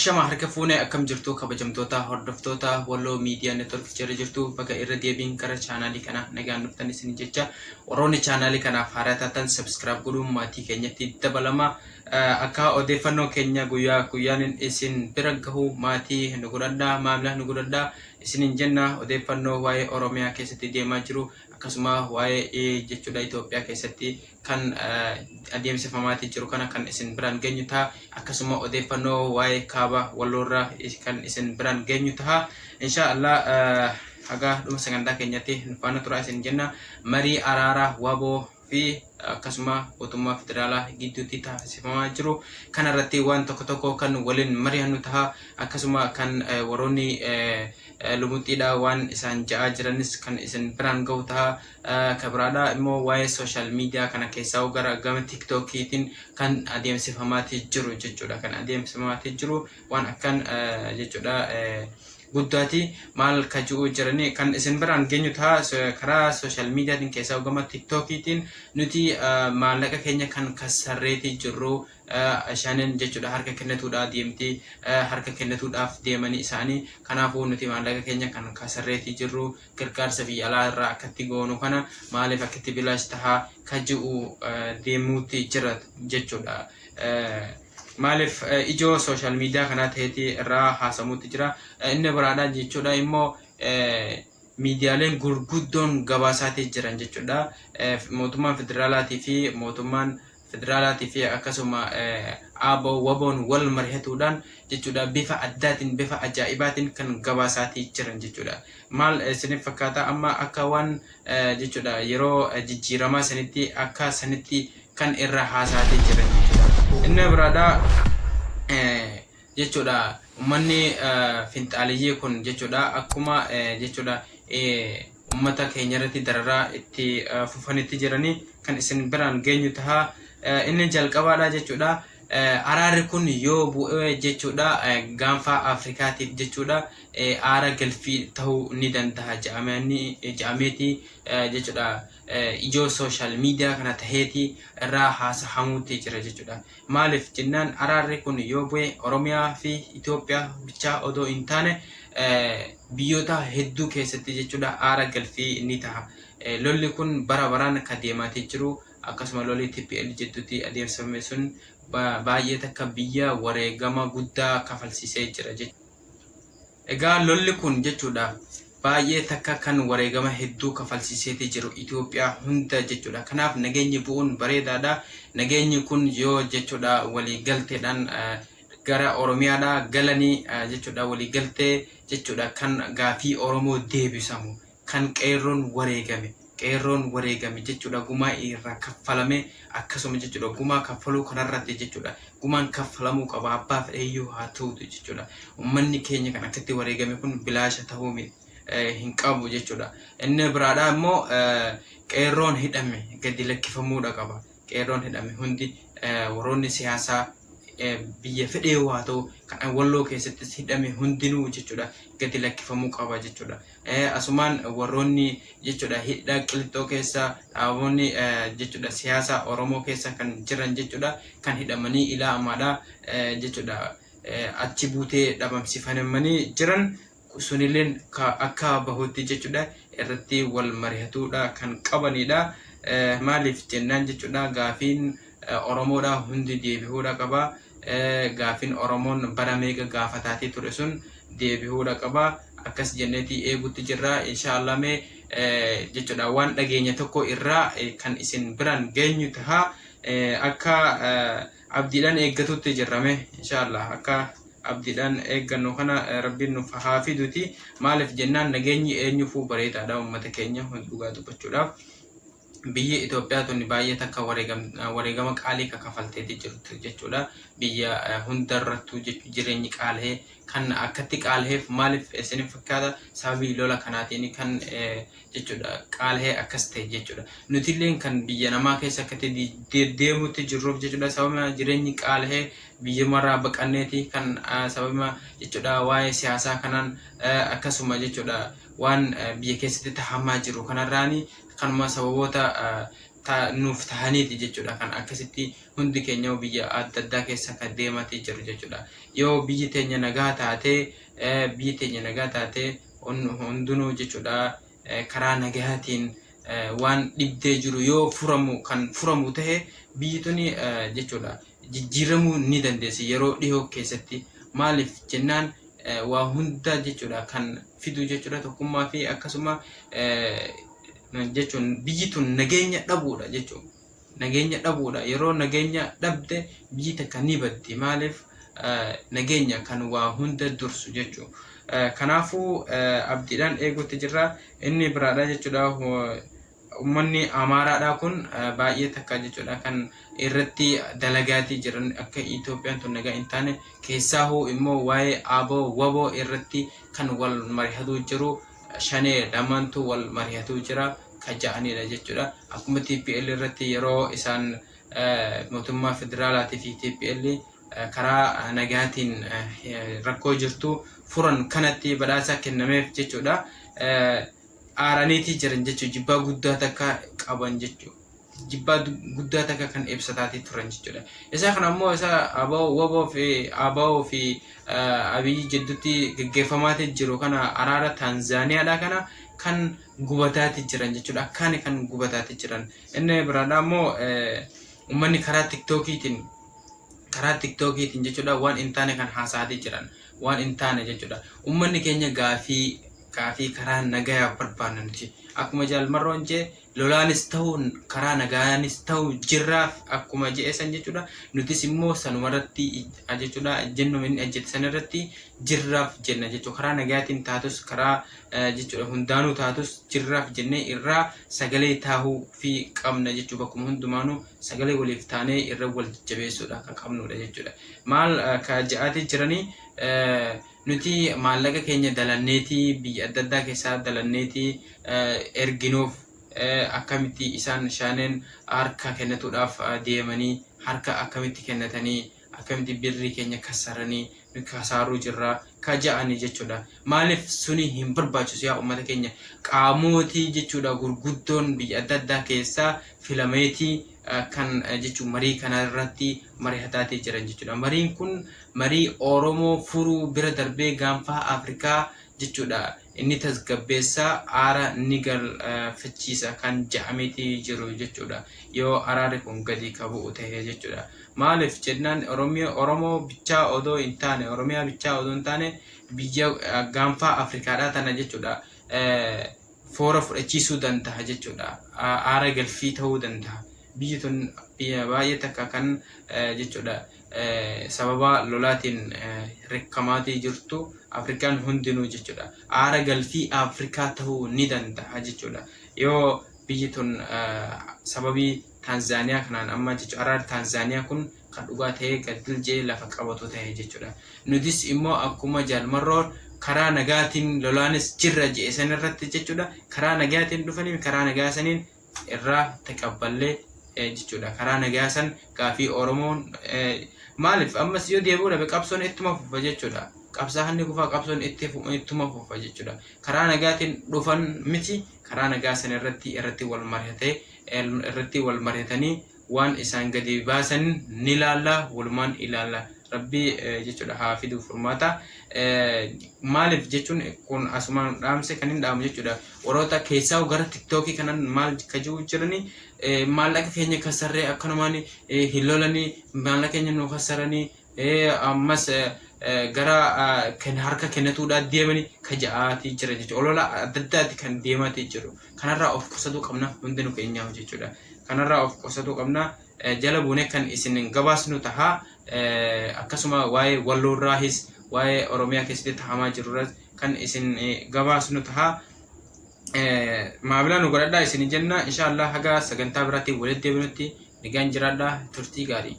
Ashama harka fuunee akkam jirtu kabajamtoota hordoftoota Walloo Media Network jala jirtu bakka irra deebiin gara chaanaalii kana nagaan dhuftan isin jecha warroonni chaanaalii kanaaf haaraa taatan subscribe godhuun maatii keenyatti dabalama akka odeeffannoo keenya guyyaa guyyaan isin bira gahu maatii nu godhadhaa maamila nu godhadhaa isinin jenna odeeffannoo waa'ee Oromiyaa keessatti deemaa jiru akkasuma waa'ee jechuudha Itoophiyaa keessatti kan adeemsifamaatii jiru kana kan isin biraan geenyu ta'a akkasuma odeeffannoo waa'ee kaaba Walloorraa kan isin biraan geenyu ta'a inshallah haga dhuma sagantaa keenyatti nufaana turaa isin jenna marii araaraa waboo fi akkasuma mootummaa federaalaa gidduutti taasifamaa jiru kana irratti waan tokko kan waliin mari'annu ta'a akkasuma kan warroonni lumutiidha waan isaan ja'aa jiranis kan isin biraan gahu ta'a kabiraadha immoo waa'ee social media kana keessaa gara gama TikTokiitiin kan adeemsifamaatii jiru jechuudha kan adeemsifamaatii jiru waan akkan jechuudha guddaati maal kajuu jirani kan isin biraan geenyu ta'a karaa social media din keessaa gama TikTokiitiin nuti maallaqa keenya kan kasarreetii jirru ashaanin jechuudha harka kennatuudhaa deemti harka kennatuudhaaf deemanii isaanii kanaafuu nuti maallaqa keenya kan kasarreetii jirru gargaarsa biyya alaa irraa akkatti goonu kana maaliif akkatti bilaash tahaa kajuu deemuutti jira jechuudha Malif ijoo social media kana ta'eeti irraa haasamuutti jira inni biraadha jechuudha immoo miidiyaaleen gurguddoon gabaasaatii jiran jechuudha mootummaan federaalaatii fi mootummaan federaalaatii fi akkasuma ABO waboon wal mari'atuudhaan jechuudha bifa addaatiin bifa ajaa'ibaatiin kan gabaasaatii jiran jechuudha maal isiniif fakkaata amma akka waan jechuudha yeroo jijjiiramaa sanitti akka sanitti kan irra haasaatii jiran inni biraadha jechuudha ummanni finxaaliyyee kun jechuudha akkuma jechuudha ummata keenya irratti dararaa itti fufanitti jiranii kan isin biraan geenyu ta'a inni jalqabaadha jechuudha araarri kun yoo bu'ee jechuudha gaanfa Afrikaatiif jechuudha aara galfii ta'uu ni danda'a ja'ameeti jechuudha ijoo social media kana taheeti irraa haasahamuutti jira jechuudha maaliif jennaan araarri kun yoo bu'e Oromiyaa fi Itoophiyaa bichaa odoo hin taane biyyoota hedduu keessatti jechuudha aara galfii ni ta'a lolli kun bara baraan akka deemaatii jiru akkasuma lolli TPL jedhutti adeemsifame sun baay'ee takka biyya wareegama guddaa kafalsiisee jira jechuudha egaa lolli kun jechuudha baay'ee takka kan wareegama hedduu kafalsiiseeti jiru Itoophiyaa hunda jechuudha kanaaf nageenyi bu'uun bareedaadha nageenyi kun yoo jechuudha walii galteedhaan gara Oromiyaadha galanii jechuudha walii galtee jechuudha kan gaafii Oromoo deebisamu kan qeerroon wareegame jechuudha gumaa irraa kaffalame akkasuma jechuudha gumaa kaffaluu kanarratti jechuudha gumaan kaffalamuu qaba abbaa fedheeyyuu haa ta'utu jechuudha ummanni keenya kan akkatti wareegame kun bilaasha ta'uu hin qabu jechuudha inni biraadha immoo qeerroon hidhame gadi lakkifamuudha qaba qeerroon hidhame hundi warroonni siyaasaa biyya fedhee waa ta'u kan Walloo keessatti hidhame hundinuu jechuudha gadi lakkifamuu qaba jechuudha asumaan warroonni jechuudha hidha qilxoo keessa dhaabonni jechuudha siyaasa Oromoo keessa kan jiran jechuudha kan hidhamanii ilaa ammaadha jechuudha achi buutee dhabamsifamanii jiran sunilleen akka bahutti jechuudha irratti wal mari'atuudha kan qabanidha maaliif jennaan jechuudha gaafiin Oromoodha hundi deebi'uudha qaba gaafin Oromoon bara meeqa gaafataatee ture sun deebi'uudha qaba akkas jenneeti eegutti jirra inshallah mee jechuudha waan dhageenya tokko irraa kan isin biraan geenyu ta'a akka abdiidhaan eeggatutti jirrame inshallah akka abdiidhaan eeggannu kana rabbiin nuuf haa fiduuti maaliif jennaan nageenyi eenyuufuu bareedaadha uummata keenya dhugaa dubbachuudhaaf biyya Itoophiyaa tuni baay'ee takka wareegama qaalii kafalteeti jirtu jechuudha biyya hundarrattuu jireenyi qaala'ee kan akkatti qaala'eef maaliif isiniif fakkaata sababii lola kanaatiin kan jechuudha qaala'ee akkas ta'e jechuudha nutilleen kan biyya namaa keessa akkatti deemuutti jirruuf jechuudha sababa jireenyi qaala'ee biyya marraa baqanneeti kan sababa jechuudha waa'ee siyaasaa kanaan akkasuma jechuudha waan biyya keessatti tahamaa jiru kanarraani kanuma sababoota nuuf tahaniiti jechuudha. Kan akkasitti hundi keenya biyya adda addaa keessa kan deematii jiru jechuudha. Yoo biyyi teenya nagaa taate hundinuu jechuudha karaa nagaatiin waan dhibdee jiru yoo furamu ta'e biyyi tuni jechuudha jijjiiramuu ni dandeessi yeroo dhiyoo keessatti. Maaliif jennaan waa hunda jechuudha kan fidu jechuudha tokkummaa fi akkasuma jechuun biyyi tun nageenya dhabuudha jechuudha. Nageenya dhabuudha yeroo nageenya dhabde biyyi takka ni baddi. Maaliif nageenya kan waa hunda dursu jechuudha. Kanaafuu abdiidhaan eeguutti jirra. Inni biraadha jechuudha. Ummanni Amaaraadha kun baay'ee takka jechuudha kan irratti dalagaatii jiran akka Itoophiyaan tun nagaa hin taane keessaa immoo waa'ee aboo waboo irratti kan wal mari'atu jiru. Shanee lamantu wal mari'atu jira kaja'anidha jechuudha. Akkuma TPL irratti yeroo isaan mootummaa federaalaatii fi TPL karaa nagaatiin rakkoo jirtu furan kanatti badhaasa kennameef jechuudha. Aaraniitii jiran jechuudha. Jibbaa guddaa takka qaban jechuudha. Jibbaa guddaa takka kan ibsataatii turan jechuudha. Isa kana ammoo isa aboo fi Abiy jidduutti gaggeeffamaatii jiru kana araara Tanzaaniyaadha kana kan gubataatii jiran jechuudha. Akkaan kan gubataatii jiran. Inni biraadha ammoo ummanni karaa TikTokiitiin jechuudha waan hin taane kan haasa'aatii jiran. Waan hin taane jechuudha. Ummanni keenya gaafii karaa nagaa barbaadaniiti. Akkuma jaalmarroon jee lolaanis ta'u karaa nagaanis ta'u jirraaf akkuma jeesan jechuudha. Nutis immoo sanumarratti jechuudha jennu inni ajjeesan irratti jirraaf jenna jechuudha. Karaa nagaatiin taatus karaa jechuudha hundaanuu taatus jirraaf jennee irraa sagalee taahuu fi qabna jechuudha. Bakkuma hundumaanuu sagalee waliif taanee irra wal jajjabeessuudha kan qabnudha jechuudha. Maal ka ja'aatii jiranii nuti maallaqa keenya dalanneetii biyya adda addaa keessaa dalanneetii erginuuf akkamitti isaan shaaneen harka kennatuudhaaf deemanii harka akkamitti kennatanii akkamitti birrii keenya kasaranii kasaaruu jirra kaja'anii jechuudha. Maaliif suni hin barbaachisu yaa uummata keenya qaamotii jechuudha gurguddoon biyya adda addaa keessaa filameetii kan jechuun marii kanarratti mari'ataatii jiran jechuudha. Mariin kun marii Oromoo furuu bira darbee gaanfa Afrikaa jechuudha. Inni tasgabbeessaa aara ni galfachiisa kan ja'ameetii jiru jechuudha. Yoo araarri kun gadi qabu ta'e jechuudha. Maaliif jennaan Oromoo bichaa odoo hin taane Oromiyaa bichaa odoo hin taane biyya gaanfa Afrikaadhaa tana jechuudha. Foora fudhachiisuu danda'a jechuudha. Aara galfii ta'uu danda'a. Biyyi tun biyya baay'ee takka kan jechuudha sababa lolaatiin rikkamaatii jirtu Afrikaan hundinuu jechuudha. Aara galfii Afrikaa ta'uu ni danda'a jechuudha. Yoo biyyi tun sababii Tanzaaniyaa kanaan amma jechuudha araarri Tanzaaniyaa kun kan dhugaa ta'ee gaddiljee lafa qabatu ta'e jechuudha. Nutis immoo akkuma jaalmarroon karaa nagaatiin lolaanis jirra je'esan irratti jechuudha. Karaa nagaatiin dhufanii karaa nagaa saniin irraa taqabballee jechuudha. Karaa nagaa san gaafii Oromoon maaliif ammas yoo deebi'uudha qabsoon ittuma fufa jechuudha. Qabsaa'anni kufaa qabsoon ittuma fufa jechuudha. Karaa nagaatiin dhufan miti karaa nagaa san irratti wal mari'atanii waan isaan gadi baasan ni ilaalla walumaan ilaalla. Rabbii jechuudha haa fidu furmaata. Maaliif jechuun kun asumaan dhaamse kan hin dhaamu jechuudha. Warroota keessaa gara TikTokii kanan maal kajuu jiranii maallaqa keenya kasarree akkanumaan hin lolanii maallaqa keenya nu kasaranii ammas gara harka kennatuudhaan deemanii kaja'aatii jira jechuudha. Olola adda addaatti kan deematii jiru. Kanarraa of qusachuu qabna hundinuu keenyaaf jechuudha. Kanarraa of qusachuu qabna. Jala buunee kan isin gabaasnu tahaa akkasuma waa'ee walloorraahis waa'ee Oromiyaa keessatti tahamaa jirurras kan isin gabaasnu tahaa. Maamilaa nu godhadhaa isin jenna. Inshaallah haga sagantaa biraatti walitti deebinutti nagaan jiraadhaa turtii gaarii.